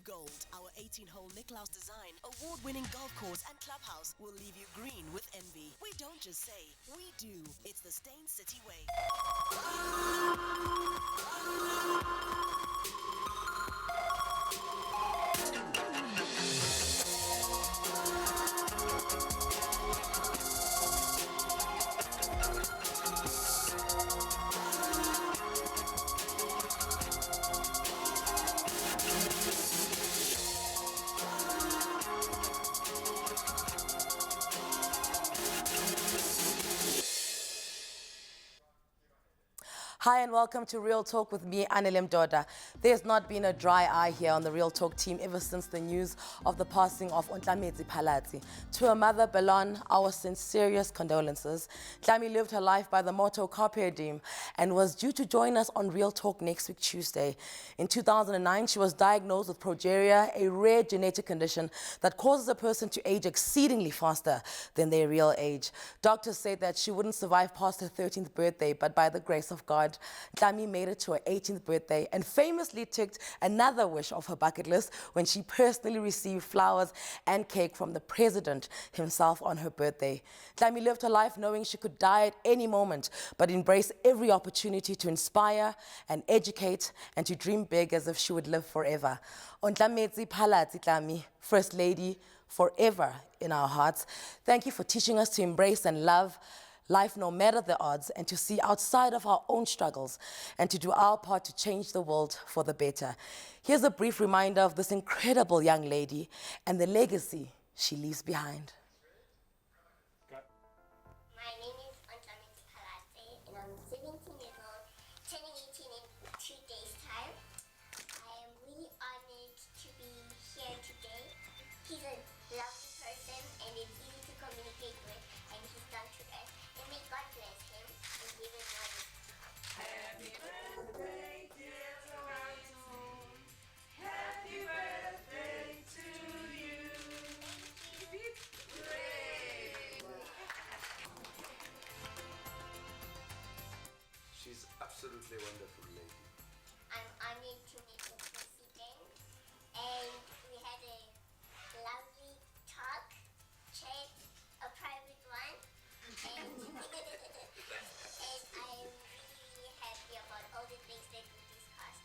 Blue Gold, our 18-hole Nicklaus design, award-winning golf course and clubhouse will leave you green with envy. We don't just say, we do. It's the Stain City way. Hi and welcome to Real Talk with me, Anele. There's not been a dry eye here on the Real Talk team ever since the news of the passing of Palati. To her mother, Belon, our sincerest condolences. Dami lived her life by the motto Carpe Diem and was due to join us on Real Talk next week, Tuesday. In 2009, she was diagnosed with progeria, a rare genetic condition that causes a person to age exceedingly faster than their real age. Doctors said that she wouldn't survive past her 13th birthday, but by the grace of God, Dami made it to her 18th birthday and famously ticked another wish off her bucket list when she personally received flowers and cake from the president himself on her birthday. Dami lived her life knowing she could die at any moment, but embraced every opportunity to inspire and educate and to dream big as if she would live forever. Palati, Dami, First Lady, forever in our hearts. Thank you for teaching us to embrace and love life no matter the odds, and to see outside of our own struggles, and to do our part to change the world for the better. Here's a brief reminder of this incredible young lady and the legacy she leaves behind. My name is Palati, and I'm 17 years old, turning 18 in 2 days' time. I am really honored to be here today. He's a lovely person and is easy to communicate with, and he's down to earth. And may God bless him and give him knowledge. Happy birthday, dear Toronto. Happy birthday to you. Hooray! She's absolutely a wonderful lady. I'm honored to meet the president, and we had a lovely talk, chat, a private one. And, and I'm really happy about all the things that we discussed.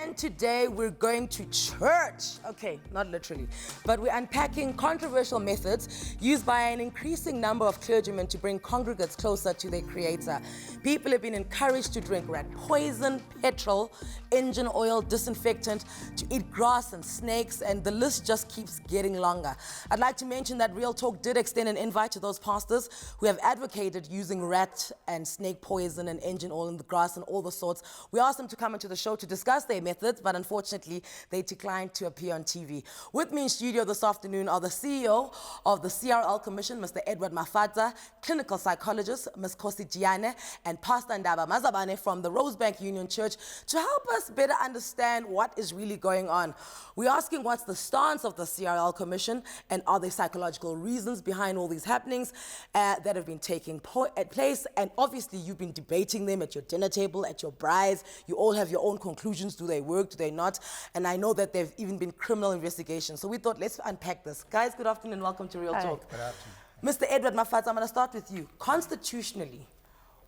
And today we're going to church. Okay, not literally, but we're unpacking controversial methods used by an increasing number of clergymen to bring congregants closer to their Creator. People have been encouraged to drink rat poison, petrol, engine oil, disinfectant, to eat grass and snakes, and the list just keeps getting longer. I'd like to mention that Real Talk did extend an invite to those pastors who have advocated using rat and snake poison and engine oil in the grass and all the sorts. We asked them to come into the show to discuss their methods, but unfortunately they declined to appear on TV. With me in studio this afternoon are the CEO of the CRL Commission, Mr. Edward Mafata, clinical psychologist, Ms. Khosi Jiyane, and Pastor Ndaba Mazabane from the Rosebank Union Church to help us better understand what is really going on. We're asking what's the stance of the CRL Commission, and are there psychological reasons behind all these happenings that have been taking place? And obviously you've been debating them at your dinner table, at your braais. You all have your own conclusions. Do they work? Do they not? And I know that there've even been criminal investigations. So we thought, let's unpack this. Guys, good afternoon and welcome to Real Talk. Good afternoon. Mr. Edward Mafata, I'm going to start with you. Constitutionally,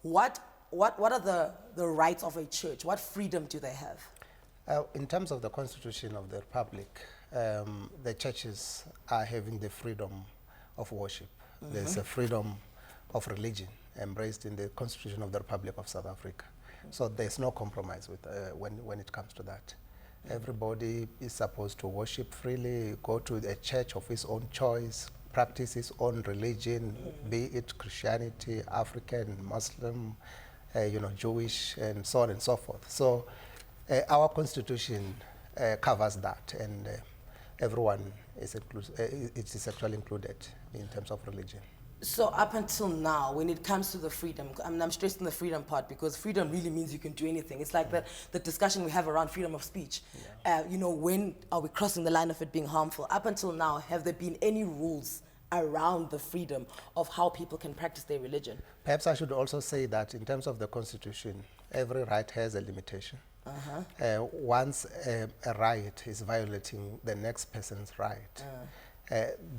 what are the rights of a church? What freedom do they have? In terms of the Constitution of the Republic, the churches are having the freedom of worship. Mm-hmm. There's a freedom of religion embraced in the Constitution of the Republic of South Africa. So there's no compromise with when it comes to that. Everybody is supposed to worship freely, go to a church of his own choice, practice his own religion, be it Christianity, African, Muslim, Jewish, and so on and so forth. So our constitution covers that, and everyone is actually included in terms of religion. So up until now, when it comes to the freedom, I'm stressing the freedom part because freedom really means you can do anything. It's like the discussion we have around freedom of speech. Yeah. When are we crossing the line of it being harmful? Up until now, have there been any rules around the freedom of how people can practice their religion? Perhaps I should also say that in terms of the Constitution, every right has a limitation. Once a right is violating the next person's right,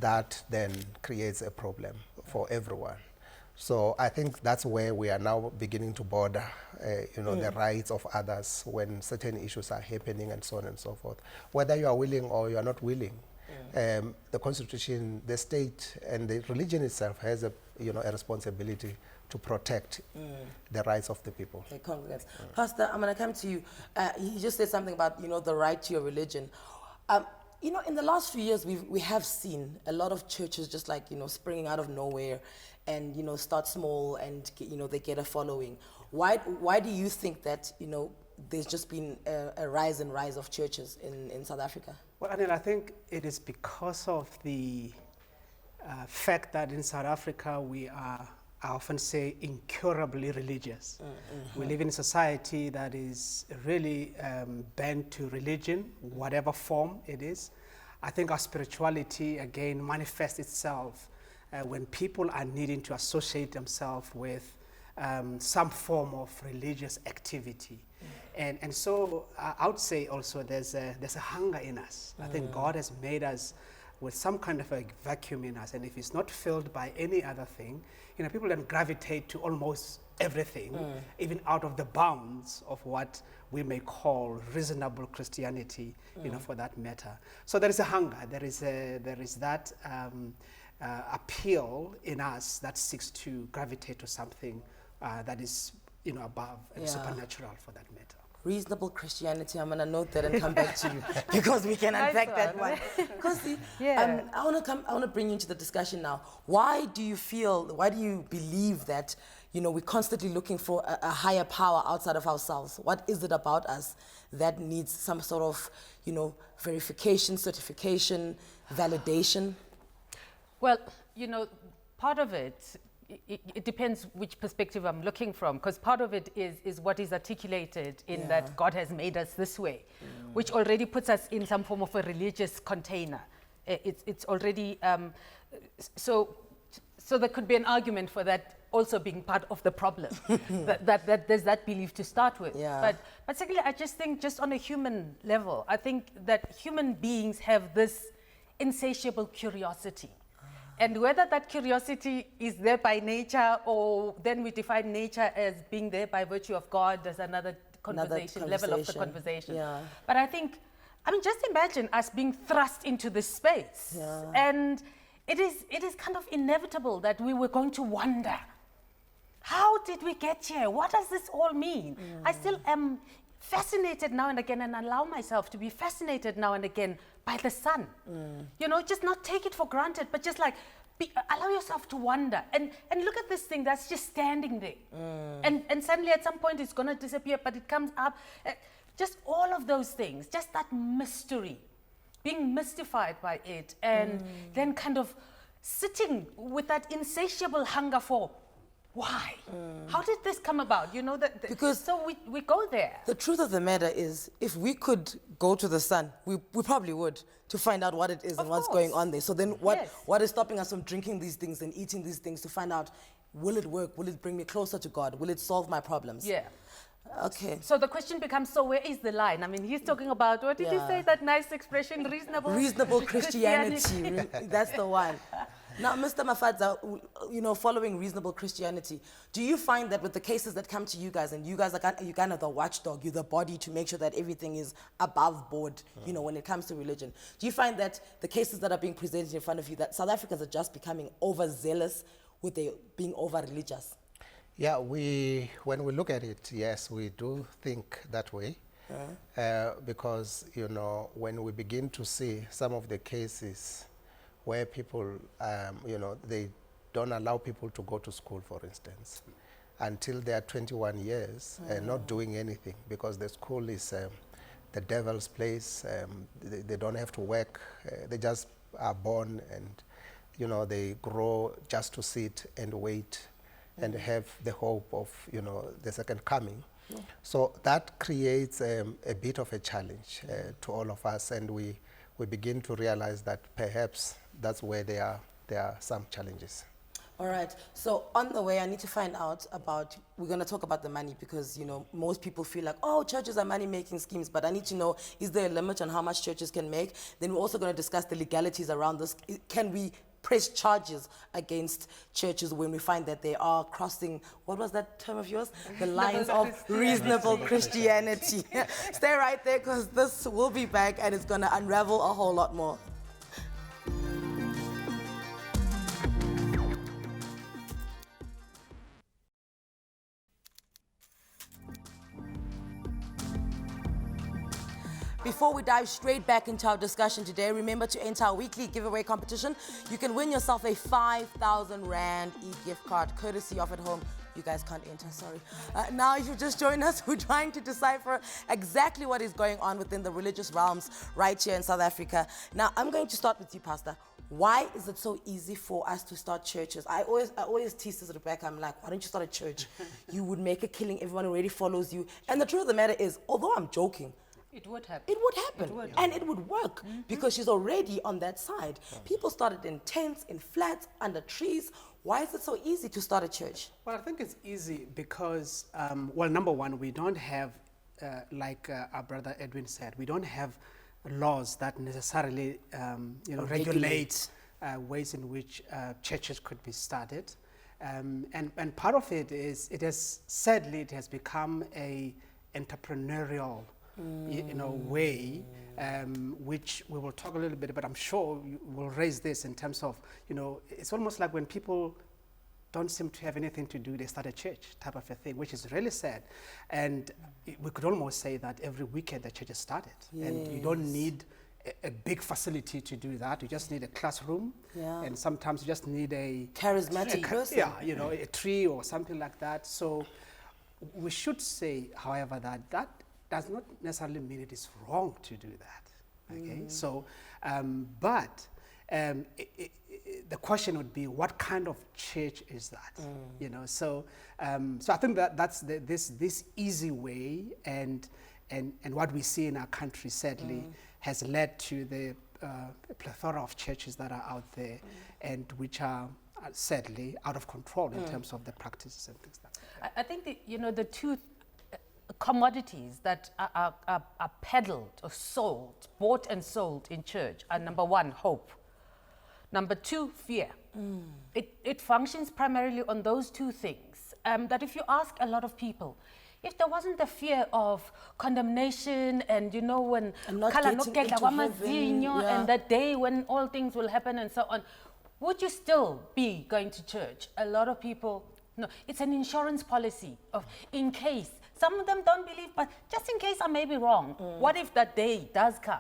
that then creates a problem for everyone. So I think that's where we are now beginning to border, the rights of others when certain issues are happening and so on and so forth. Whether you are willing or you are not willing, the Constitution, the state, and the religion itself has a responsibility to protect the rights of the people. Okay, congregants. Pastor, I'm going to come to you. You just said something about, the right to your religion. In the last few years, we have seen a lot of churches just like, springing out of nowhere and, start small and, they get a following. Why do you think that, there's just been a rise of churches in South Africa? Well, Anele, I think it is because of the fact that in South Africa we are, I often say, incurably religious. We live in a society that is really bent to religion, whatever form it is. I think our spirituality, again, manifests itself when people are needing to associate themselves with some form of religious activity. And so I would say also there's a hunger in us. I think God has made us with some kind of a vacuum in us, and if it's not filled by any other thing, people then gravitate to almost everything, even out of the bounds of what we may call reasonable Christianity, for that matter. So there is a hunger, there is that appeal in us that seeks to gravitate to something that is, above and supernatural for that matter. Reasonable Christianity, I'm going to note that and come back to you because we can unpack that one. Khosi, I want to bring you into the discussion now. Why do you believe that, we're constantly looking for a higher power outside of ourselves? What is it about us that needs some sort of, verification, certification, validation? Well, part of it depends which perspective I'm looking from, because part of it is what is articulated in that God has made us this way, which already puts us in some form of a religious container. It's already, so there could be an argument for that also being part of the problem, that there's that belief to start with. But secondly, I just think just on a human level, I think that human beings have this insatiable curiosity. And whether that curiosity is there by nature, or then we define nature as being there by virtue of God, there's another conversation, level of the conversation. But I mean, just imagine us being thrust into this space. And it is kind of inevitable that we were going to wonder, how did we get here? What does this all mean? I still am fascinated now and again, and allow myself to be fascinated now and again by the sun. Just not take it for granted, but just like allow yourself to wonder and look at this thing that's just standing there. And suddenly at some point it's going to disappear, but it comes up. Just all of those things, just that mystery, being mystified by it, and then kind of sitting with that insatiable hunger for why? How did this come about? Because so we go there. The truth of the matter is, if we could go to the sun, we probably would, to find out what it is and what's going on there. So then what is stopping us from drinking these things and eating these things to find out, will it work? Will it bring me closer to God? Will it solve my problems? Okay. So the question becomes, so where is the line? I mean, he's talking about, what did he say, that nice expression, reasonable Christianity. That's the one. Now, Mr. Mafadza, following reasonable Christianity, do you find that with the cases that come to you guys, and you guys are kind of the watchdog, you're the body to make sure that everything is above board, when it comes to religion, do you find that the cases that are being presented in front of you, that South Africans are just becoming overzealous with their being over-religious? Yeah, when we look at it, yes, we do think that way. Because, when we begin to see some of the cases where people, they don't allow people to go to school, for instance, until they are 21 years and not doing anything, because the school is the devil's place. They don't have to work. They just are born and, they grow just to sit and wait and have the hope of, the second coming. So that creates a bit of a challenge to all of us, and we begin to realize that perhaps that's where they are there are some challenges. All right. So on the way, I need to find out about, we're going to talk about the money because, you know, most people feel like, oh, churches are money-making schemes, but I need to know, is there a limit on how much churches can make? Then we're also going to discuss the legalities around this. Can we press charges against churches when we find that they are crossing, what was that term of yours? The lines of reasonable Christianity. Stay right there because this will be back and it's going to unravel a whole lot more. Before we dive straight back into our discussion today, remember to enter our weekly giveaway competition. You can win yourself a 5,000 Rand e-gift card, courtesy of At Home. You guys can't enter, sorry. Now, if you just joined us, we're trying to decipher exactly what is going on within the religious realms right here in South Africa. Now, I'm going to start with you, Pastor. Why is it so easy for us to start churches? I always tease this, Rebecca. I'm like, why don't you start a church? You would make a killing, everyone already follows you. And the truth of the matter is, although I'm joking, it would happen. It would happen. And it would work because she's already on that side. People started in tents, in flats, under trees. Why is it so easy to start a church? Well, I think it's easy because, well, number one, we don't have, like our brother Edwin said, we don't have laws that necessarily, regulate ways in which churches could be started. And part of it is, sadly, it has become a entrepreneurial way, which we will talk a little bit about. I'm sure we'll raise this in terms of, it's almost like when people don't seem to have anything to do, they start a church type of a thing, which is really sad. And we could almost say that every weekend the church is started. Yes. And you don't need a big facility to do that. You just need a classroom. Yeah. And sometimes you just need a charismatic person. Yeah, a tree or something like that. So we should say, however, that does not necessarily mean it is wrong to do that. Okay, so, the question would be, what kind of church is that? So I think that's this easy way, and what we see in our country sadly has led to the plethora of churches that are out there, and which are sadly out of control in terms of the practices and things like that. I think the two commodities that are peddled or sold, bought and sold in church are, number one, hope. Number two, fear. It functions primarily on those two things. That if you ask a lot of people, if there wasn't the fear of condemnation and when and the day when all things will happen and so on, would you still be going to church? A lot of people, no. It's an insurance policy of in case. Some of them don't believe, but just in case I may be wrong, what if that day does come?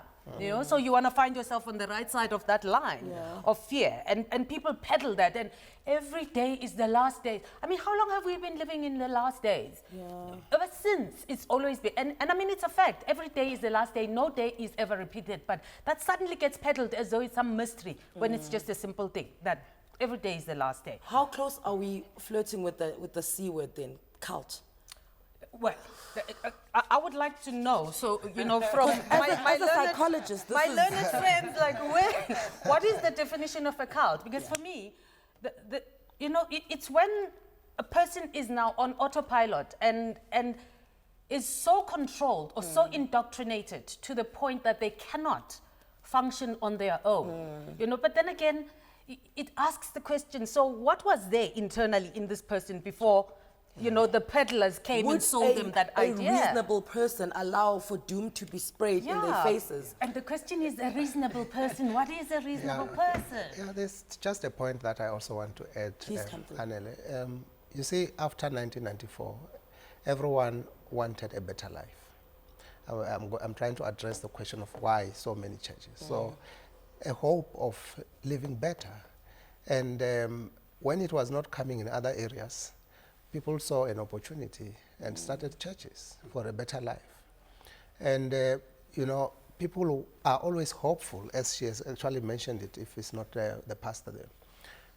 So you want to find yourself on the right side of that line of fear. And people peddle that, and every day is the last day. I mean, how long have we been living in the last days? Ever since, it's always been, and I mean, it's a fact. Every day is the last day. No day is ever repeated, but that suddenly gets peddled as though it's some mystery when it's just a simple thing, that every day is the last day. How close are we flirting with the C word then, cult? Well, I would like to know. So, from my learned psychologist, my learned friends, like, what is the definition of a cult? Because for me, it's when a person is now on autopilot and is so controlled or so indoctrinated to the point that they cannot function on their own. But then again, it asks the question, so what was there internally in this person before the peddlers came and sold them that idea? Would a reasonable person allow for doom to be sprayed in their faces? And the question is, a reasonable person, what is a reasonable person? Yeah, there's just a point that I also want to add, Anele. You see, after 1994, everyone wanted a better life. I'm trying to address the question of why so many churches. So, a hope of living better. And when it was not coming in other areas, people saw an opportunity and started churches for a better life. And, people are always hopeful, as she has actually mentioned it, if it's not the pastor there,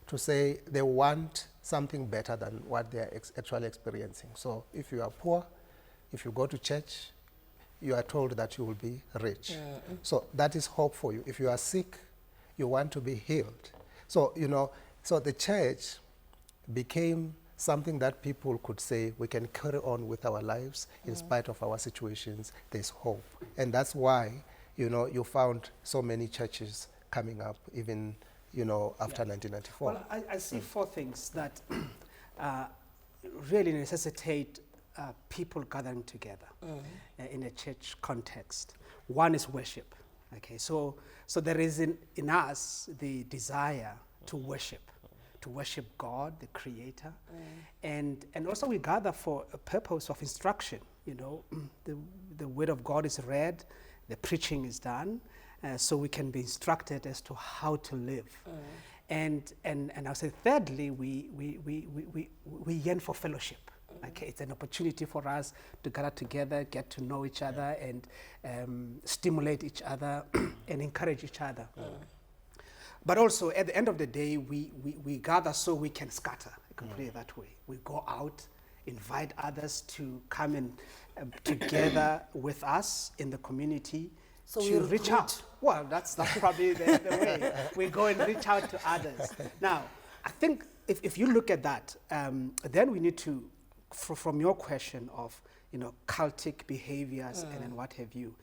to say they want something better than what they are actually experiencing. So if you are poor, if you go to church, you are told that you will be rich. So that is hope for you. If you are sick, you want to be healed. So, you know, so the church became something that people could say we can carry on with our lives in spite of our situations. There's hope. And that's why, you know, you found so many churches coming up even, you know, after 1994. Well, I see four things that really necessitate people gathering together in a church context. One is worship. Okay, so there is in us the desire to worship God, the Creator, and also we gather for a purpose of instruction. You know, the Word of God is read, the preaching is done, so we can be instructed as to how to live. And I'll say thirdly, we yearn for fellowship. Okay, it's an opportunity for us to gather together, get to know each other, and stimulate each other and encourage each other. But also, at the end of the day, we gather so we can scatter. I can put it that way. We go out, invite others to come and together with us in the community So to we reach recruit. out. Well, that's probably the way. We go and reach out to others. Now, I think if you look at that, then we need to, from your question of, you know, cultic behaviors and then what have you,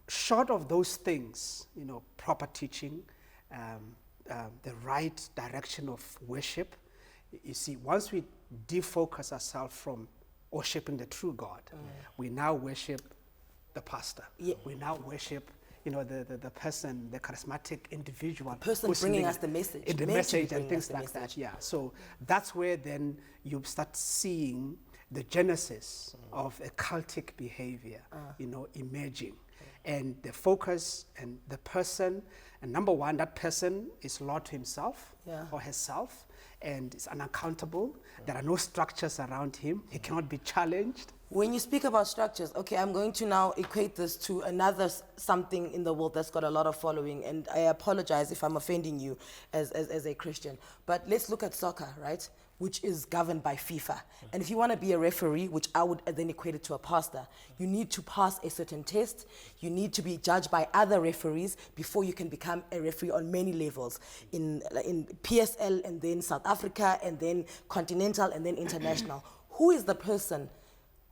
short of those things, you know, proper teaching, the right direction of worship. You see, once we defocus ourselves from worshiping the true God, we now worship the pastor. Yeah. We now worship, you know, the person, the charismatic individual. person who's bringing leading us the message, The meant to be message and bringing us things the like message. that, yeah. So that's where then you start seeing the genesis of a cultic behavior, you know, emerging. And the focus and the person, and number one, that person is Lord to himself or herself, and is unaccountable. There are no structures around him. He cannot be challenged. When you speak about structures, okay, I'm going to now equate this to another something in the world that's got a lot of following, and I apologize if I'm offending you as a Christian, but let's look at soccer, right, which is governed by FIFA. And if you want to be a referee, which I would then equate it to a pastor, you need to pass a certain test, you need to be judged by other referees before you can become a referee on many levels, in PSL, and then South Africa, and then continental, and then international. Who is the person?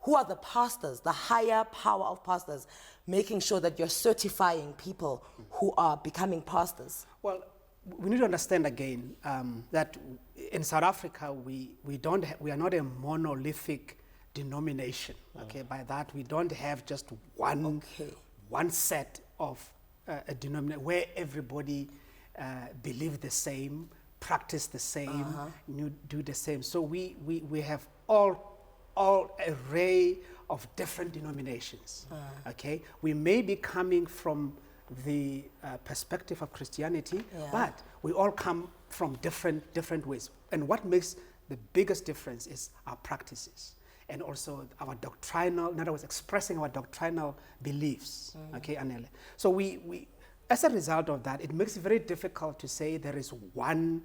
Who are the pastors, the higher power of pastors, making sure that you're certifying people who are becoming pastors? Well, we need to understand again that in South Africa, we are not a monolithic denomination. Okay, by that we don't have just one set of a denomination where everybody believe the same, practice the same, do the same. So we have all array of different denominations. Okay, we may be coming from the perspective of Christianity, but we all come from different ways. And what makes the biggest difference is our practices and also our doctrinal, in other words, expressing our doctrinal beliefs. Okay, Anele. So we as a result of that, it makes it very difficult to say there is one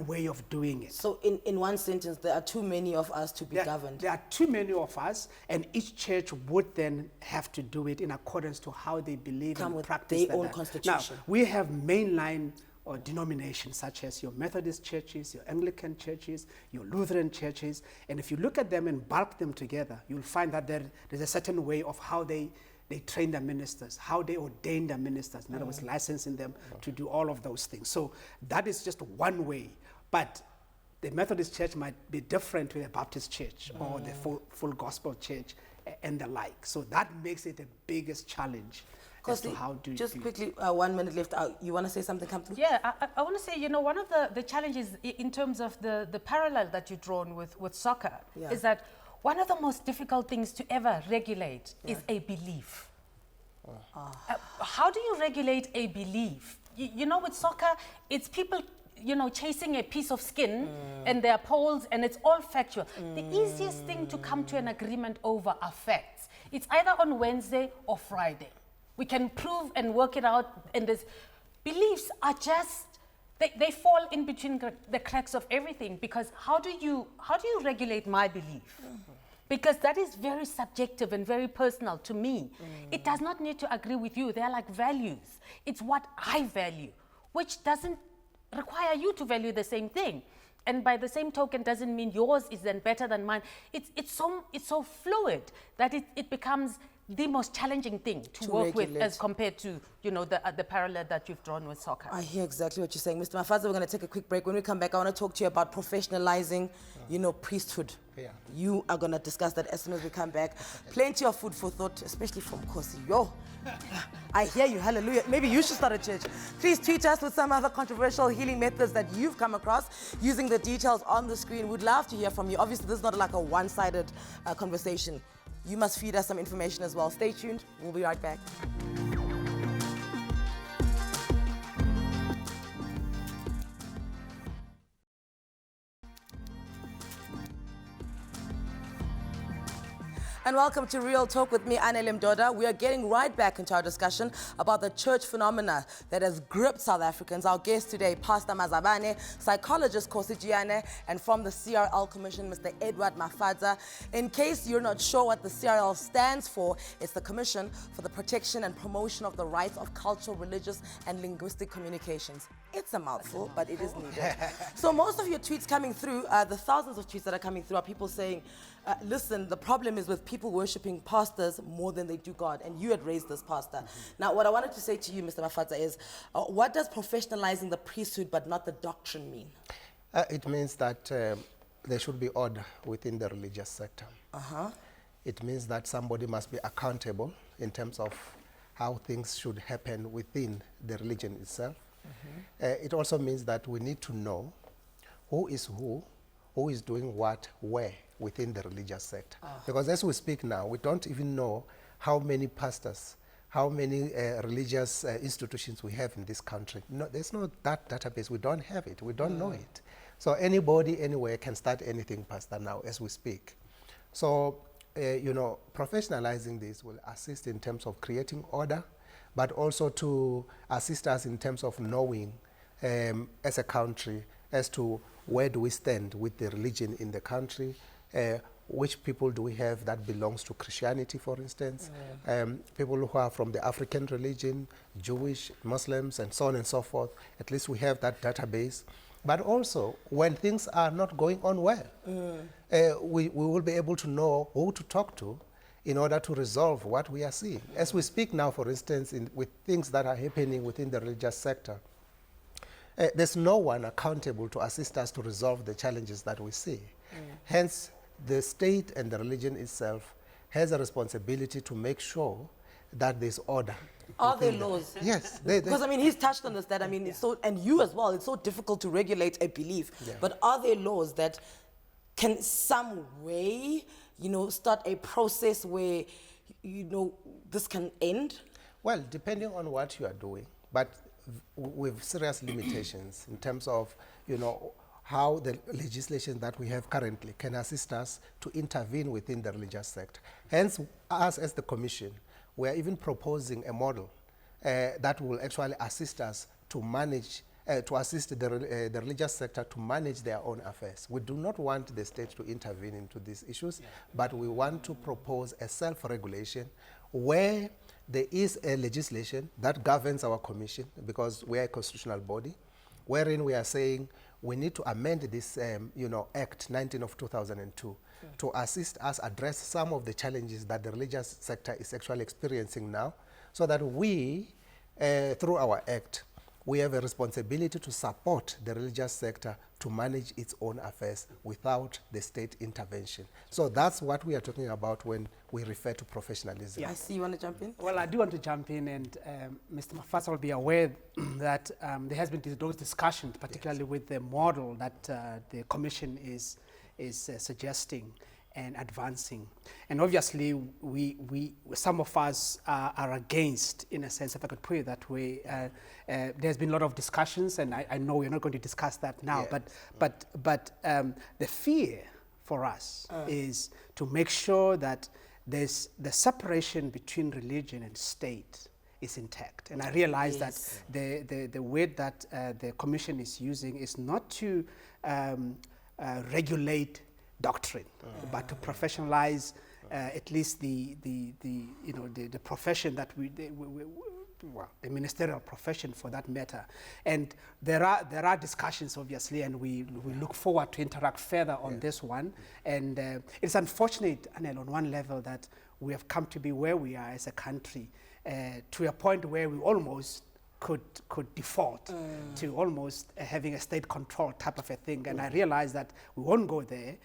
way of doing it. So in one sentence, there are too many of us to be governed. There are too many of us, and each church would then have to do it in accordance to how they believe and practice their own constitution. Now, we have mainline or denominations such as your Methodist churches, your Anglican churches, your Lutheran churches, and if you look at them and bulk them together, you'll find that there's a certain way of how they train their ministers, how they ordain their ministers, in other words, licensing them to do all of those things. So that is just one way. But the Methodist church might be different to the Baptist church or the full gospel church and the like. So that makes it the biggest challenge. As to how do just you quickly, 1 minute left. You want to say something, come through? Yeah, I want to say, you know, one of the challenges in terms of the parallel that you've drawn with soccer is that one of the most difficult things to ever regulate is a belief. How do you regulate a belief? You know, with soccer, it's people, you know, chasing a piece of skin and there are polls and it's all factual. The easiest thing to come to an agreement over are facts. It's either on Wednesday or Friday. We can prove and work it out, and this beliefs are just, they fall in between the cracks of everything, because how do you regulate my belief? Because that is very subjective and very personal to me. It does not need to agree with you. They're like values. It's what I value, which doesn't require you to value the same thing. And by the same token doesn't mean yours is then better than mine. It's so fluid that it becomes the most challenging thing to work with as compared to, you know, the parallel that you've drawn with soccer. I hear exactly what you're saying. Mr. Mkhwanazi, we're going to take a quick break. When we come back, I want to talk to you about professionalizing, you know, priesthood. Yeah. You are going to discuss that as soon as we come back. Plenty of food for thought, especially from Khosi. Yo, I hear you, hallelujah. Maybe you should start a church. Please tweet us with some other controversial healing methods that you've come across using the details on the screen. We'd love to hear from you. Obviously, this is not like a one-sided conversation. You must feed us some information as well. Stay tuned. We'll be right back. And welcome to Real Talk with me, Anele. We are getting right back into our discussion about the church phenomena that has gripped South Africans. Our guest today, Pastor Mazabane, Psychologist Khosi Jiyane, and from the CRL Commission, Mr. Edward Mafadza. In case you're not sure what the CRL stands for, it's the Commission for the Protection and Promotion of the Rights of Cultural, Religious, and Linguistic Communications. It's a mouthful, but it is needed. So most of your tweets coming through, the thousands of tweets that are coming through, are people saying, listen, the problem is with people worshipping pastors more than they do God. And you had raised this, Pastor. Now, what I wanted to say to you, Mr. Mafadza, is what does professionalizing the priesthood but not the doctrine mean? It means that there should be order within the religious sector. It means that somebody must be accountable in terms of how things should happen within the religion itself. It also means that we need to know who is doing what, where within the religious sector. Because as we speak now, we don't even know how many pastors, how many religious institutions we have in this country. No, there's no that database. We don't have it. We don't know it. So anybody, anywhere can start anything, Pastor, now as we speak. So, you know, professionalizing this will assist in terms of creating order, but also to assist us in terms of knowing as a country as to where do we stand with the religion in the country, which people do we have that belongs to Christianity, for instance, people who are from the African religion, Jewish, Muslims, and so on and so forth. At least we have that database. But also, when things are not going on well, we will be able to know who to talk to in order to resolve what we are seeing. As we speak now, for instance, with things that are happening within the religious sector, there's no one accountable to assist us to resolve the challenges that we see. Hence, the state and the religion itself has a responsibility to make sure that there's order. Are there laws? Yes. Because, I mean, he's touched on this, that, I mean, it's so, and you as well, it's so difficult to regulate a belief. But are there laws that can some way, you know, start a process where, you know, this can end? Well, depending on what you are doing, but with serious limitations in terms of, you know, how the legislation that we have currently can assist us to intervene within the religious sector. Hence, us as the Commission, we are even proposing a model that will actually assist us to manage, to assist the religious sector to manage their own affairs. We do not want the state to intervene into these issues, but we want to propose a self-regulation where there is a legislation that governs our Commission, because we are a constitutional body, wherein we are saying we need to amend this, you know, Act 19 of 2002 to assist us address some of the challenges that the religious sector is actually experiencing now, so that we, through our Act, we have a responsibility to support the religious sector to manage its own affairs without the state intervention. So that's what we are talking about when we refer to professionalism. I see you want to jump in? Well, I do want to jump in, and Mr. Mafadza will be aware that there has been those discussions, particularly with the model that the Commission is suggesting and advancing. And obviously, some of us are against, in a sense, if I could put it that way. There's been a lot of discussions, and I know we're not going to discuss that now, but the fear for us is to make sure that there's the separation between religion and state is intact. And I realize that the word that the Commission is using is not to regulate doctrine, but to professionalize at least the profession that well, the ministerial profession for that matter. And there are discussions, obviously, and we look forward to interact further on this one. And it's unfortunate, Anele, on one level, that we have come to be where we are as a country, to a point where we almost could default to almost having a state control type of a thing. And I realize that we won't go there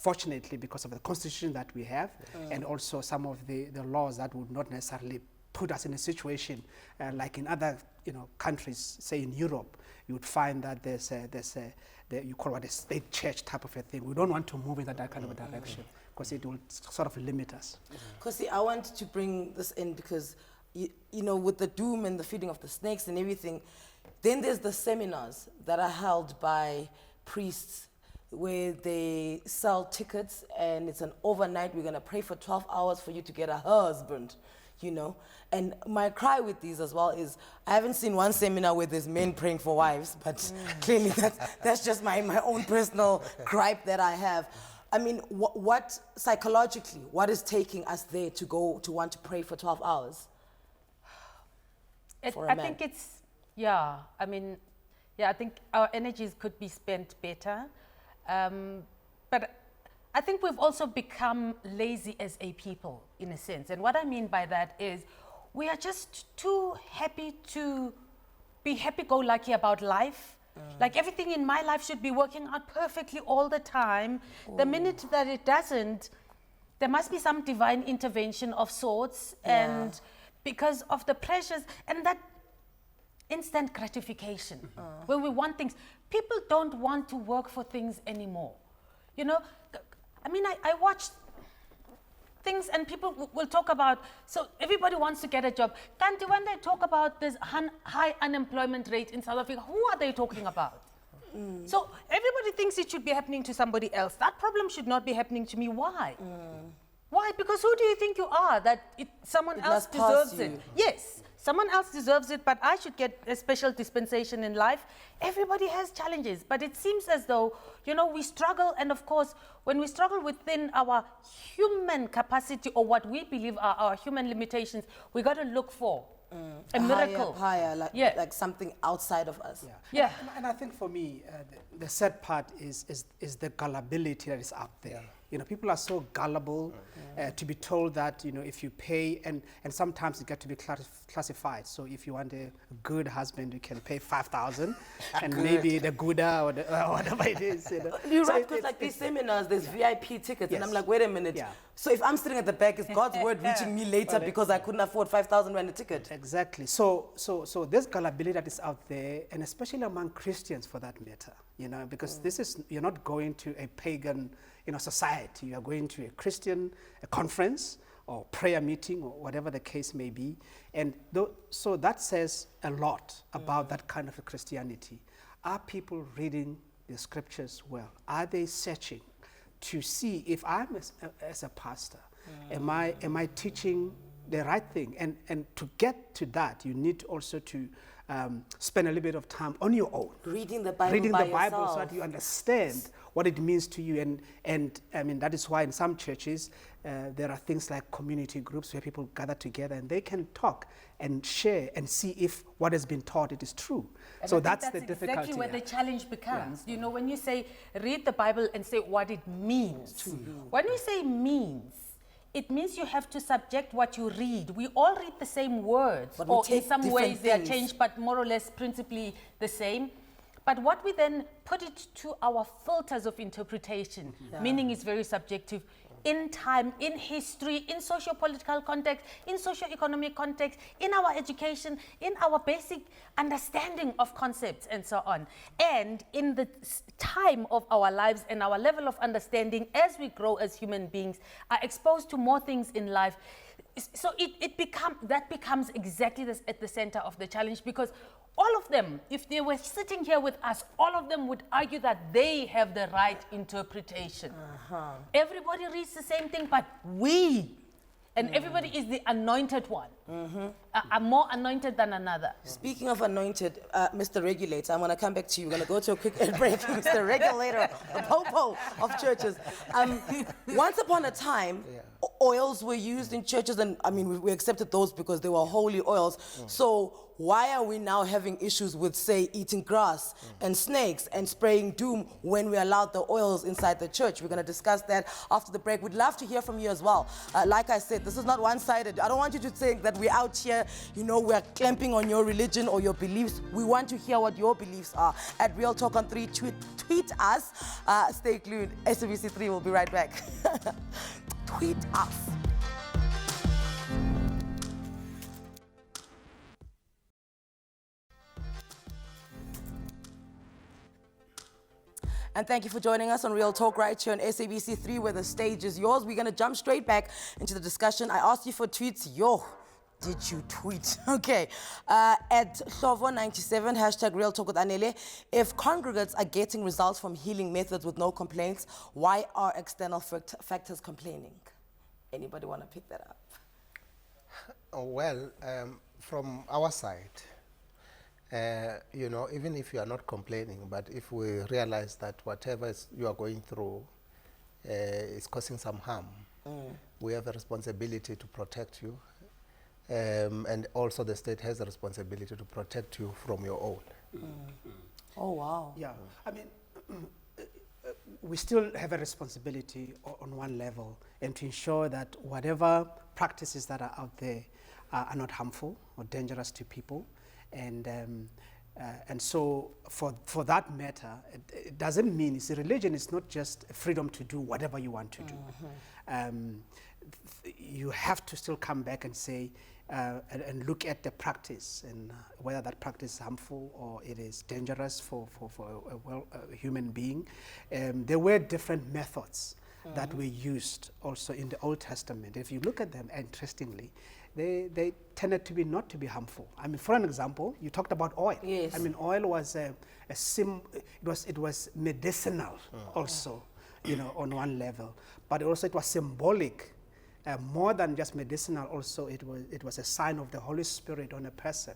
fortunately, because of the constitution that we have, and also some of the laws that would not necessarily put us in a situation like in other countries, say in Europe, you would find that there's you call it a state church type of a thing. We don't want to move in that kind of a direction because it will sort of limit us. Khosi, I want to bring this in because, you know, with the doom and the feeding of the snakes and everything, then there's the seminars that are held by priests where they sell tickets and it's an overnight, we're gonna pray for 12 hours for you to get a husband, you know? And my cry with these as well is, I haven't seen one seminar where there's men praying for wives, but clearly that's just my own personal gripe that I have. I mean, what psychologically, what is taking us there to want to pray for 12 hours? I think it's, I think our energies could be spent better. But I think we've also become lazy as a people, in a sense. And what I mean by that is we are just too happy to be happy-go-lucky about life. Like everything in my life should be working out perfectly all the time. The minute that it doesn't, there must be some divine intervention of sorts. And because of the pressures and that instant gratification, where we want things. People don't want to work for things anymore. You know, I mean, I watch things and people will talk about, so everybody wants to get a job. Kanti, when they talk about this high unemployment rate in South Africa, who are they talking about? So everybody thinks it should be happening to somebody else. That problem should not be happening to me. Why? Why? Because who do you think you are that someone else deserves it? Yes, someone else deserves it, but I should get a special dispensation in life. Everybody has challenges, but it seems as though, you know, we struggle, and of course, when we struggle within our human capacity or what we believe are our human limitations, we got to look for a miracle. Higher, like something outside of us. Yeah. And I think for me, the sad part is the gullibility that is out there. You know, people are so gullible to be told that, you know, if you pay, and sometimes it gets to be classified. So if you want a good husband, you can pay 5,000, and maybe the Gouda or whatever it is. You know. You're right, because like these seminars, there's VIP tickets, and I'm like, wait a minute. So if I'm sitting at the back, is God's word reaching me later because I couldn't afford 5,000 rand a ticket? Exactly. So there's gullibility that is out there, and especially among Christians for that matter. You know, because you're not going to a pagan, you know, society. You are going to a Christian conference or prayer meeting or whatever the case may be. And so that says a lot about that kind of a Christianity. Are people reading the scriptures well? Are they searching to see if I'm as a pastor, am I teaching the right thing? And to get to that, you need also to spend a little bit of time on your own. Reading the Bible so that you understand what it means to you. And I mean, that is why in some churches, there are things like community groups where people gather together and they can talk and share and see if what has been taught it is true. And so I think that's the difficulty. Exactly where the challenge becomes. You know, when you say read the Bible and say what it means to you. When we say means, it means you have to subject what you read. We all read the same words, but or in some ways they are changed, but more or less principally the same. But what we then put it to our filters of interpretation, meaning is very subjective, in time, in history, in socio-political context, in socio-economic context, in our education, in our basic understanding of concepts and so on. And in the time of our lives and our level of understanding as we grow as human beings, are exposed to more things in life. So that becomes exactly at the center of the challenge, because all of them, if they were sitting here with us, all of them would argue that they have the right interpretation. Everybody reads the same thing, but we, and everybody is the anointed one. are more anointed than another. Speaking of anointed, Mr. Regulator, I'm going to come back to you. We're going to go to a quick ad break. Mr. Regulator, the popo of churches. Once upon a time, oils were used in churches, and I mean, we accepted those because they were holy oils. So why are we now having issues with, say, eating grass and snakes and spraying doom when we allowed the oils inside the church? We're going to discuss that after the break. We'd love to hear from you as well. Like I said, this is not one-sided. I don't want you to think that we're out here, you know, we're clamping on your religion or your beliefs. We want to hear what your beliefs are. At Real Talk on 3, tweet us. Stay glued. SABC3 will be right back. Tweet us. And thank you for joining us on Real Talk right here on SABC3, where the stage is yours. We're going to jump straight back into the discussion. I asked you for tweets. Yo, did you tweet? Okay. At Thovo97, hashtag Real Talk with Anele. If congregants are getting results from healing methods with no complaints, why are external factors complaining? Anybody want to pick that up? Well, from our side, you know, even if you are not complaining, but if we realize that whatever you are going through is causing some harm, we have a responsibility to protect you. And also the state has a responsibility to protect you from your own. Oh, wow. Yeah, I mean, we still have a responsibility on one level, and to ensure that whatever practices that are out there are not harmful or dangerous to people. And so for that matter, it doesn't mean, you see, religion is not just freedom to do whatever you want to do. You have to still come back and say, and look at the practice and whether that practice is harmful or it is dangerous for a human being. There were different methods that were used also in the Old Testament. If you look at them, interestingly, they tended to be not to be harmful. I mean, for an example, you talked about oil. Yes. I mean, oil was it was medicinal also, you know, on one level, but also it was symbolic. More than just medicinal, also it was a sign of the Holy Spirit on a person,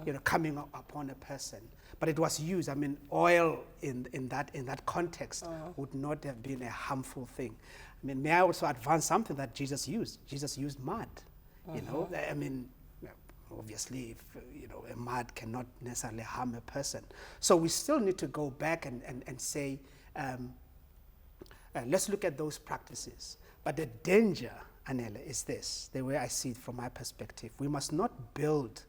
you know, coming upon a person. But it was used. I mean, oil in that context would not have been a harmful thing. I mean, may I also advance something that Jesus used? Jesus used mud. You know, I mean, obviously, if, you know, a mud cannot necessarily harm a person. So we still need to go back and say, let's look at those practices. But the danger, Anele, is this, the way I see it from my perspective. We must not build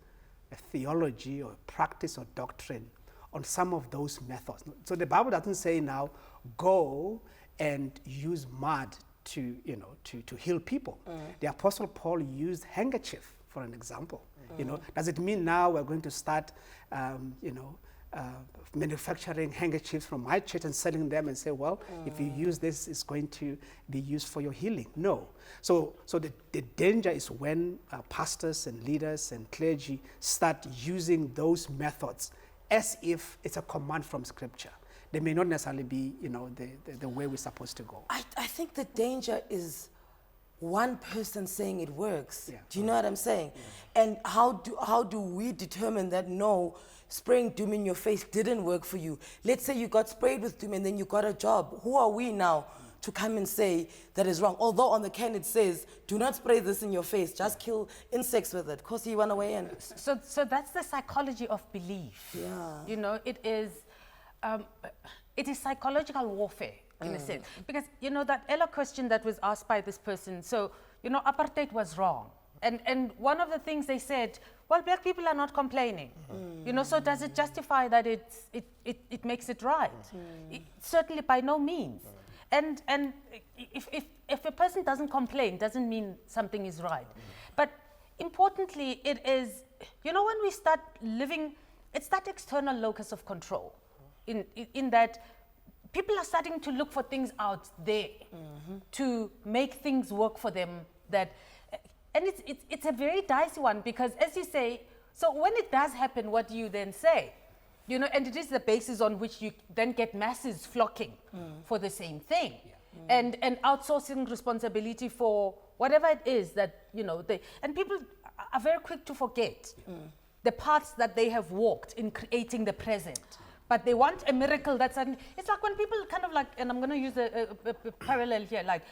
a theology or a practice or doctrine on some of those methods. So the Bible doesn't say now, go and use mud to, you know, to heal people. The Apostle Paul used handkerchief, for an example. You know, does it mean now we're going to start, you know, manufacturing handkerchiefs from my church and selling them and say, well, if you use this, it's going to be used for your healing? No. So the danger is when pastors and leaders and clergy start using those methods as if it's a command from Scripture. They may not necessarily be, you know, the way we're supposed to go. I think the danger is one person saying it works. Yeah. Do you know what I'm saying? Yeah. And how do we determine that no, spraying doom in your face didn't work for you? Let's say you got sprayed with doom and then you got a job. Who are we now to come and say that is wrong? Although on the can it says, do not spray this in your face, just kill insects with it. Khosi, you want to weigh in? So that's the psychology of belief. Yeah. You know, it is psychological warfare in a sense. Because, you know, that earlier question that was asked by this person, so, you know, apartheid was wrong. And one of the things they said, well, black people are not complaining. You know, so does it justify that it makes it right? Certainly by no means. And if a person doesn't complain, doesn't mean something is right. But importantly, it is, you know, when we start living, it's that external locus of control in that people are starting to look for things out there to make things work for them. And it's a very dicey one, because as you say, so when it does happen, what do you then say? You know, and it is the basis on which you then get masses flocking for the same thing. And outsourcing responsibility for whatever it is that, you know, and people, are very quick to forget the paths that they have walked in creating the present. But they want a miracle that's, it's like when people kind of like, and I'm going to use a parallel here, like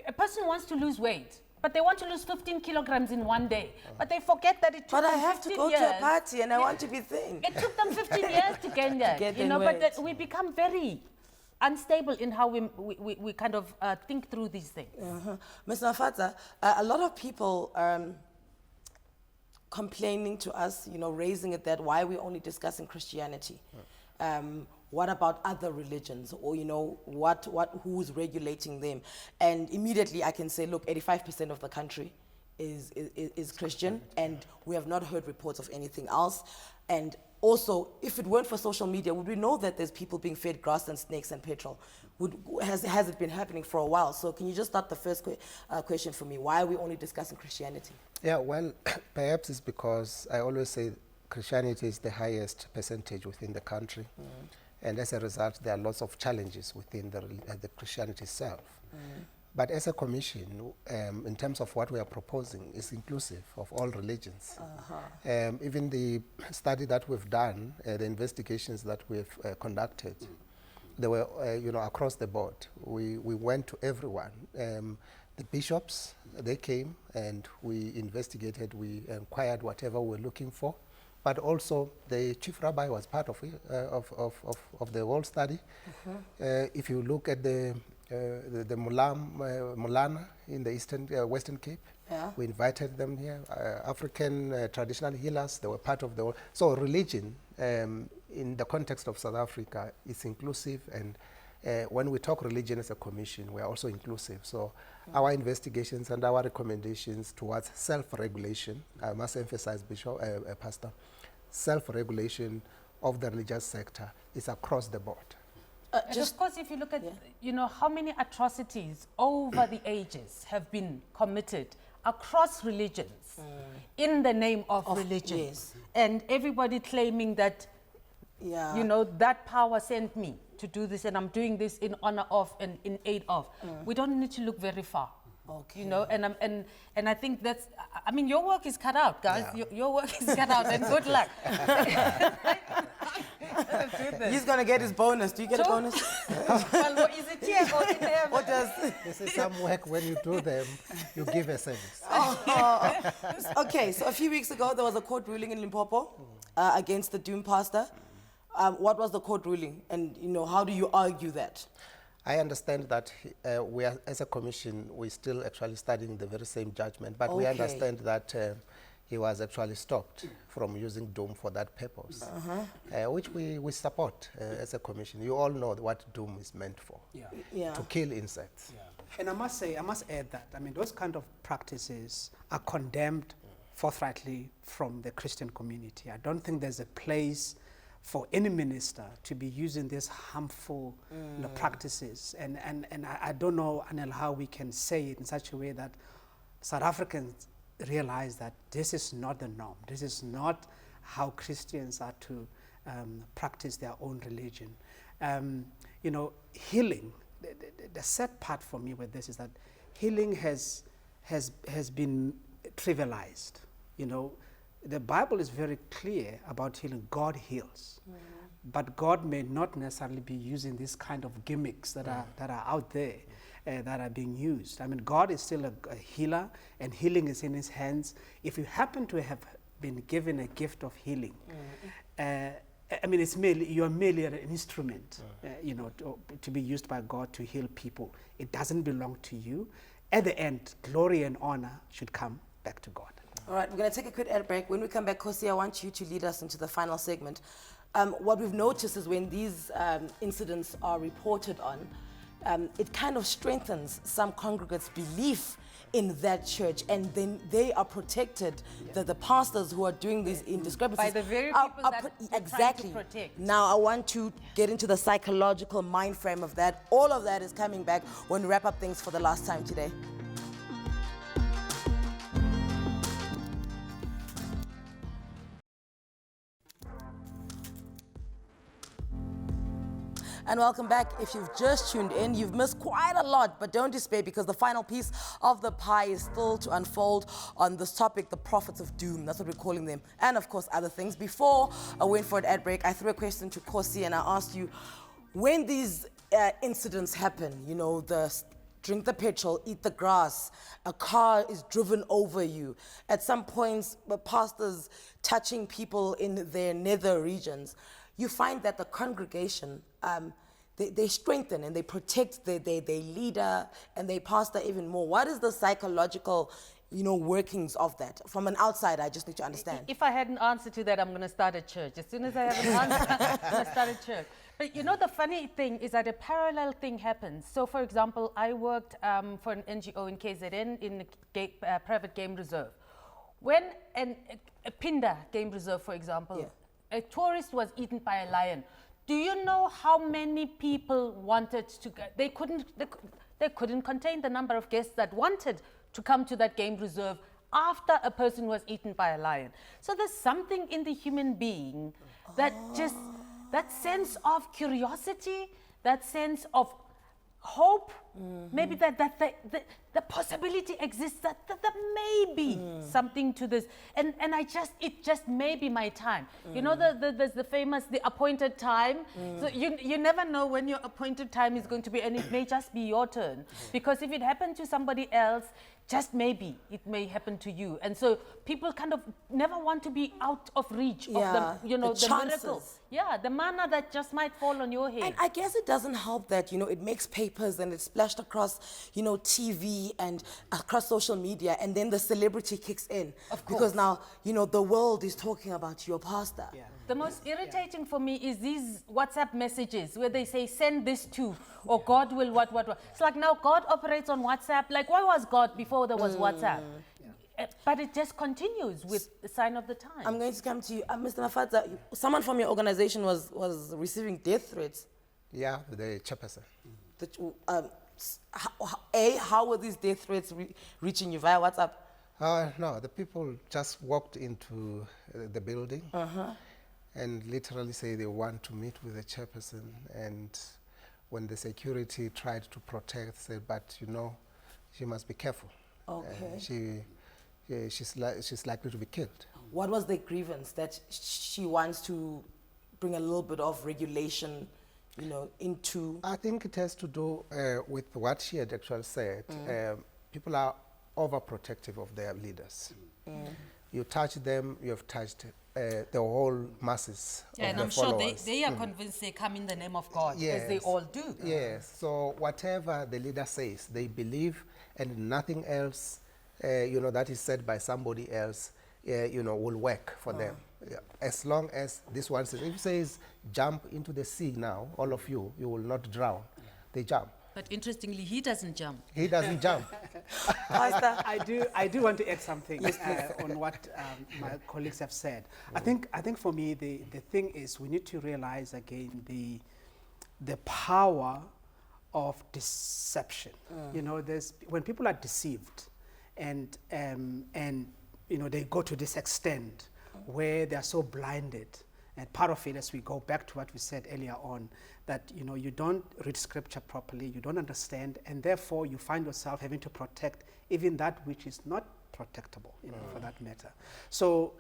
a person wants to lose weight, but they want to lose 15 kilograms in one day. But they forget that it took But I them have to 15 go years. to a party and I want to be thin. It took them 15 years to gain that, Get you in know, but weight. that we become very unstable in how we kind of think through these things. Ms. Nafatsa, a lot of people complaining to us, you know, raising it that why are we only discussing Christianity? What about other religions, or you know, who's regulating them? And immediately I can say, look, 85% of the country is Christian, and we have not heard reports of anything else. And also, if it weren't for social media, would we know that there's people being fed grass and snakes and petrol? Has it been happening for a while? So can you just start the first question for me? Why are we only discussing Christianity? Yeah, well, perhaps it's because I always say Christianity is the highest percentage within the country. And as a result, there are lots of challenges within the Christianity itself. But as a commission, in terms of what we are proposing, is inclusive of all religions. Even the study that we've done, the investigations that we've conducted, they were, you know, across the board. We went to everyone. The bishops, they came and we investigated, we inquired whatever we were looking for. But also the chief rabbi was part of it, of the whole study. If you look at the Mulana in the Western Cape, we invited them here. African traditional healers, they were part of the whole. So religion, in the context of South Africa, is inclusive, and when we talk religion as a commission, we are also inclusive. So our investigations and our recommendations towards self-regulation, I must emphasize, Bishop, Pastor, self-regulation of the religious sector is across the board. And of course, if you look at, you know, how many atrocities over the ages have been committed across religions in the name of religion. Yes. And everybody claiming that, you know, that power sent me to do this and I'm doing this in honor of and in aid of. We don't need to look very far. You know, and I think that's, I mean, your work is cut out, guys. Your work is cut out, and good luck. He's going to get his bonus. Do you get a bonus? Well, what is it here or in heaven? What does? This is some work. When you do them, you give a service. Okay, so a few weeks ago, there was a court ruling in Limpopo against the Doom pastor. What was the court ruling? And, you know, how do you argue that? I understand that we are, as a commission, we're still actually studying the very same judgment, but we understand that he was actually stopped from using Doom for that purpose, which we support as a commission. You all know what Doom is meant for, to kill insects. And I must add that, I mean, those kind of practices are condemned forthrightly from the Christian community. I don't think there's a place for any minister to be using these harmful you know, practices. And I don't know, Anele, how we can say it in such a way that South Africans realize that this is not the norm. This is not how Christians are to practice their own religion. You know, healing, the sad part for me with this is that healing has been trivialized. You know, the Bible is very clear about healing. God heals. But God may not necessarily be using these kind of gimmicks that are out there that are being used. I mean, God is still a healer, and healing is in his hands. If you happen to have been given a gift of healing, I mean, you're merely an instrument, you know, to be used by God to heal people. It doesn't belong to you. At the end, glory and honor should come back to God. All right, we're going to take a quick ad break. When we come back, Khosi, I want you to lead us into the final segment. What we've noticed is when these incidents are reported on, it kind of strengthens some congregants' belief in that church, and then they are protected. The pastors who are doing these indiscrepancies by the very people that they're trying to protect. Now I want to get into the psychological mind frame of that. All of that is coming back when we wrap up things for the last time today. and welcome back. If you've just tuned in, you've missed quite a lot, but don't despair because the final piece of the pie is still to unfold on this topic, the prophets of doom. That's what we're calling them, and of course other things. Before I went for an ad break, I threw a question to Khosi and I asked you, when these incidents happen, you know, drink the petrol, eat the grass, a car is driven over you. At some points, pastors touching people in their nether regions, you find that the congregation, they strengthen and they protect their leader and their pastor even more. What is the psychological, you know, workings of that? From an outsider, I just need to understand. If I had an answer to that, I'm going to start a church. As soon as I have an answer, I'm going to start a church. But you know, the funny thing is that a parallel thing happens. So for example, I worked for an NGO in KZN in the private game reserve. When a Pinda game reserve, for example, a tourist was eaten by a lion. Do you know how many people wanted to go? They couldn't contain the number of guests that wanted to come to that game reserve after a person was eaten by a lion. So there's something in the human being that just, that sense of curiosity, that sense of hope, maybe that the possibility exists that there may be something to this, and it just may be my time. You know, there's the famous the appointed time. So you never know when your appointed time is going to be, and it may just be your turn, because if it happened to somebody else, just maybe it may happen to you. And so people kind of never want to be out of reach of the, you know, the miracle. Yeah, the manna that just might fall on your head. And I guess it doesn't help that, you know, it makes papers and it's splashed across, you know, TV and across social media, and then the celebrity kicks in. Of course. Because now, you know, the world is talking about your pastor. Yeah. The most irritating for me is these WhatsApp messages where they say, send this to, or God will what. It's like now God operates on WhatsApp. Like, why was God before there was WhatsApp? But it just continues with the sign of the time. I'm going to come to you. Mr. Mafadza, someone from your organization was receiving death threats. Yeah, the chairperson. How were these death threats reaching you? Via WhatsApp? No, the people just walked into the building and literally say they want to meet with the chairperson, and when the security tried to protect, said, but you know, she must be careful. Okay. She's likely to be killed. What was the grievance that she wants to bring a little bit of regulation, you know, into? I think it has to do with what she had actually said. People are overprotective of their leaders. You touch them, you have touched the whole masses of and the I'm followers. sure they are convinced they come in the name of God, Yes. as they all do. Yes, so whatever the leader says, they believe, and nothing else, you know, that is said by somebody else, you know, will work for them. Yeah. As long as this one says, if it says, jump into the sea now, all of you, you will not drown. They jump. But interestingly, he doesn't jump. He doesn't jump. Pastor? I do want to add something on what my colleagues have said. I think for me the thing is we need to realize again the power of deception. You know, when people are deceived and you know, they go to this extent where they are so blinded. And part of it, as we go back to what we said earlier on, that, you know, you don't read scripture properly, you don't understand, and therefore you find yourself having to protect even that which is not protectable, you know, for that matter. So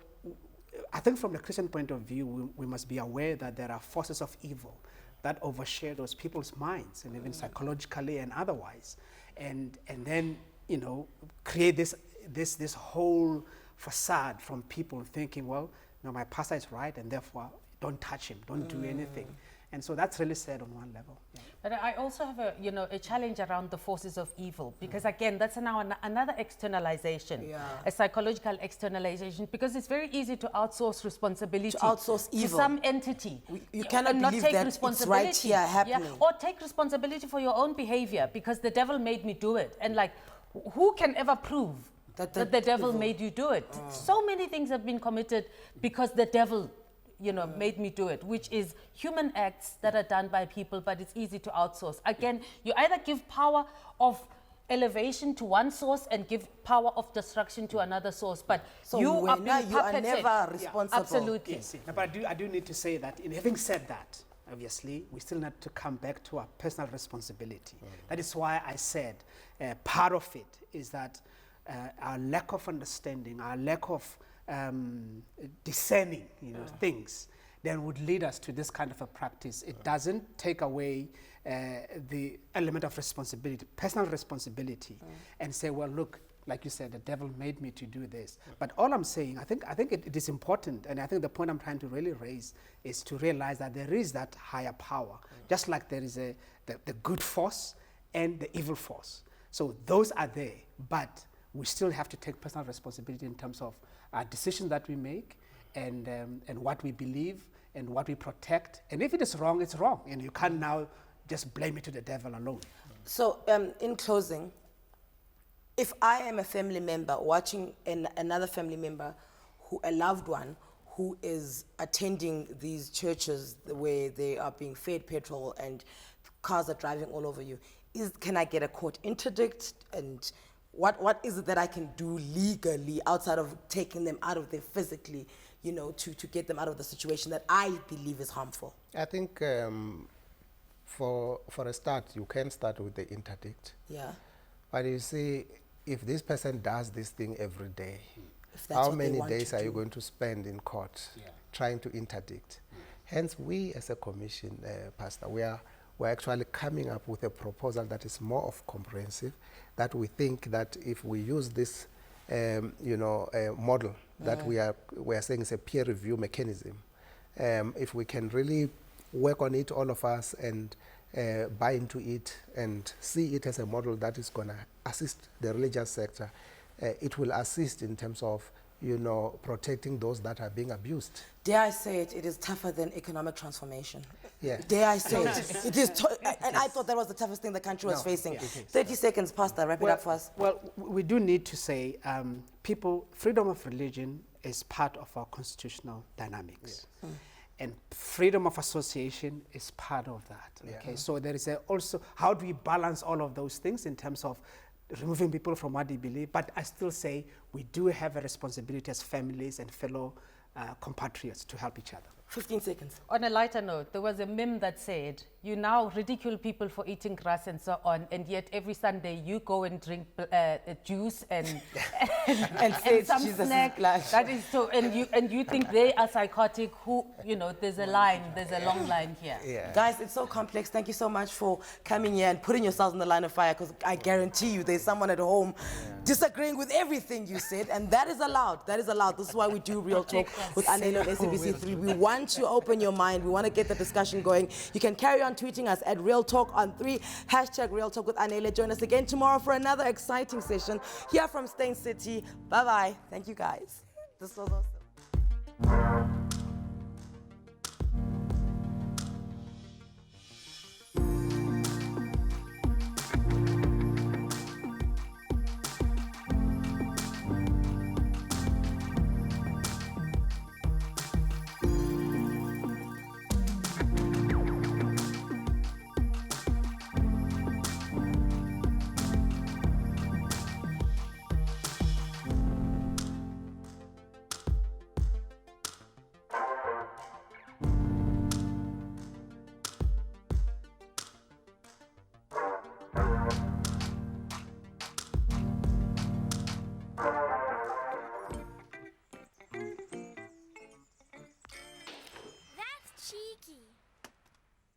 I think from the Christian point of view, we must be aware that there are forces of evil that overshadows people's minds, and even psychologically and otherwise, and then, you know, create this whole facade from people thinking, well, no, my pastor is right, and therefore don't touch him, don't do anything. And so that's really sad on one level. Yeah. But I also have a challenge around the forces of evil, because again, that's now another externalization, a psychological externalization, because it's very easy to outsource responsibility evil to some entity. You cannot believe take that it's right here happening. Yeah. Or take responsibility for your own behavior, because the devil made me do it. And like, who can ever prove that the devil made you do it? So many things have been committed because the devil, you know, made me do it, which is human acts that are done by people, but it's easy to outsource. Again, you either give power of elevation to one source and give power of destruction to another source, but so you are being you are puppeted. never responsible. Absolutely. Yes, but I do need to say that, in having said that, obviously, we still need to come back to our personal responsibility. That is why I said part of it is that our lack of understanding, our lack of discerning, things, then would lead us to this kind of a practice. It doesn't take away the element of responsibility, personal responsibility, and say, well, look, like you said, the devil made me to do this. But all I'm saying, I think it is important, and I think the point I'm trying to really raise is to realize that there is that higher power, just like there is the good force and the evil force. So those are there, but we still have to take personal responsibility in terms of our decisions that we make, and what we believe and what we protect. And if it is wrong, it's wrong, and you can't now just blame it to the devil alone. So in closing, if I am a family member watching another family member, a loved one, who is attending these churches where they are being fed petrol and cars are driving all over you, can I get a court interdict? And what is it that I can do legally outside of taking them out of there physically, to get them out of the situation that I believe is harmful? I think for a start, you can start with the interdict. Yeah. But you see, if this person does this thing every day, How many days are you going to spend in court trying to interdict? Hence, we as a commission, Pastor, we're actually coming up with a proposal that is more of comprehensive, that we think that if we use this model that we are saying is a peer review mechanism, if we can really work on it, all of us, and buy into it and see it as a model that is going to assist the religious sector, it will assist in terms of protecting those that are being abused. Dare I say it, it is tougher than economic transformation. Yeah. Dare I say it? It is, and I thought that was the toughest thing the country was facing. 30 seconds, Pastor, wrap it up for us. Well, we do need to say, freedom of religion is part of our constitutional dynamics. And freedom of association is part of that. Okay, so there is also, how do we balance all of those things in terms of removing people from what they believe? But I still say we do have a responsibility as families and fellow compatriots to help each other. 15 seconds. On a lighter note, there was a meme that said, you now ridicule people for eating grass and so on, and yet every Sunday you go and drink juice and say some Jesus snack. is black. That is so, and you think they are psychotic. Who, there's a line, there's a long line here. Yeah. Guys, it's so complex. Thank you so much for coming here and putting yourselves in the line of fire, because I guarantee you there's someone at home disagreeing with everything you said, and that is allowed. That is allowed. This is why we do Real Talk with Anele on SABC3. We want to open your mind. We want to get the discussion going. You can carry on tweeting us at Real Talk on 3, #Real Talk with Anele. Join us again tomorrow for another exciting session here from Stain City. Bye-bye. Thank you, guys. This was awesome.